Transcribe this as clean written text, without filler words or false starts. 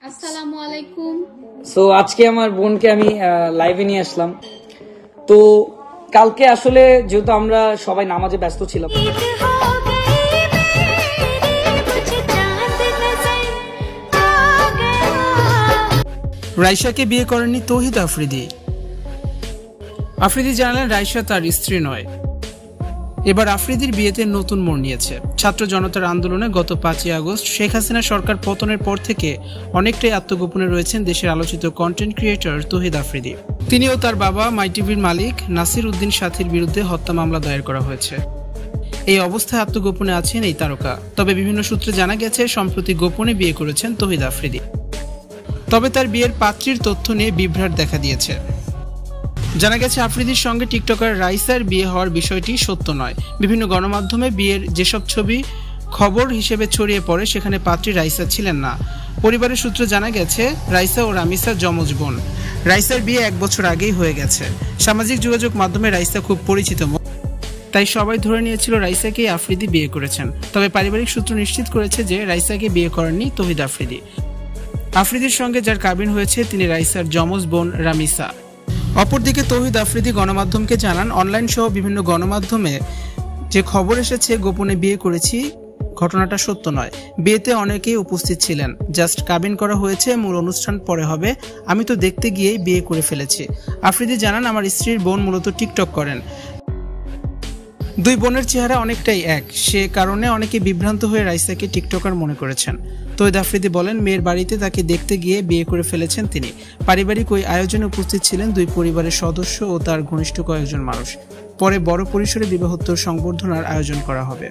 আসসালামু আলাইকুম। সো আজকে আমার বোনকে আমি লাইভে নিয়ে আসলাম। তো কালকে আসলে যেহেতু আমরা সবাই নামাজে ব্যস্ত ছিলাম, রাইসাকে বিয়ে করেননি তৌহিদ আফ্রিদি। আফ্রিদি জানালেন রাইসা তার স্ত্রী নয়। এবার আফ্রিদির বিয়েতে নতুন মোড় নিয়েছে। ছাত্র জনতার আন্দোলনে গত 5ই আগস্ট শেখ হাসিনা সরকার পতনের পর থেকে অনেকটাই আত্মগোপনে রয়েছেন দেশের আলোচিত কন্টেন্ট ক্রিয়েটর তৌহিদ আফ্রিদি। তিনিও তার বাবা মাই টিভির মালিক নাসির উদ্দিন সাথীর বিরুদ্ধে হত্যা মামলা দায়ের করা হয়েছে। এই অবস্থায় আত্মগোপনে আছেন এই তারকা। তবে বিভিন্ন সূত্রে জানা গেছে সম্প্রতি গোপনে বিয়ে করেছেন তৌহিদ আফ্রিদি। তবে তার বিয়ের পাত্রীর তথ্য নিয়ে বিভ্রাট দেখা দিয়েছে। জানা গেছে আফ্রিদির সঙ্গে টিকটকার রাইসার বিয়ে হওয়ার বিষয়টি সত্য নয়। বিভিন্ন গণমাধ্যমে বিয়ের যেসব ছবি খবর হিসেবে ছড়িয়ে পড়ে সেখানে পাত্রী রাইসা ছিলেন না। পরিবারের সূত্রে জানা গেছে রাইসা ও রামিসার যমজ বোন। রাইসার বিয়ে 1 বছর আগেই হয়ে গেছে। সামাজিক যোগাযোগ মাধ্যমে রাইসা খুব পরিচিত মুখ, তাই সবাই ধরে নিয়েছিল রাইসাকে আফ্রিদি বিয়ে করেছেন। তবে পারিবারিক সূত্র নিশ্চিত করেছে যে রাইসাকে বিয়ে করেননি তৌহিদ আফ্রিদি। আফ্রিদির সঙ্গে যার কাবিন হয়েছে তিনি রাইসার যমজ বোন রামিসা। অপরদিকে তৌহিদ আফ্রিদি গণমাধ্যমকে জানান, অনলাইন সহ বিভিন্ন গণমাধ্যমে যে খবর এসেছে গোপনে বিয়ে করেছি ঘটনাটা সত্য নয়। বিয়েতে অনেকেই উপস্থিত ছিলেন, জাস্ট কাবিন করা হয়েছে, মূল অনুষ্ঠান পরে হবে। আমি তো দেখতে গিয়েই বিয়ে করে ফেলেছি। আফ্রিদি জানান, আমার স্ত্রীর বোন মূলত টিকটক করেন। দুই বোনের চেহারা অনেকটাই এক, সে কারণে অনেকে বিভ্রান্ত হয়ে রাইসাকে টিকটকার মনে করেছেন। তৌহিদ আফ্রিদি বলেন, মেয়ের বাড়িতে তাকে দেখতে গিয়ে বিয়ে করে ফেলেছেন তিনি। পারিবারিক ওই আয়োজনে উপস্থিত ছিলেন দুই পরিবারের সদস্য ও তার ঘনিষ্ঠ কয়েকজন মানুষ। পরে বড় পরিসরে বিবাহোত্তর সংবর্ধনার আয়োজন করা হবে।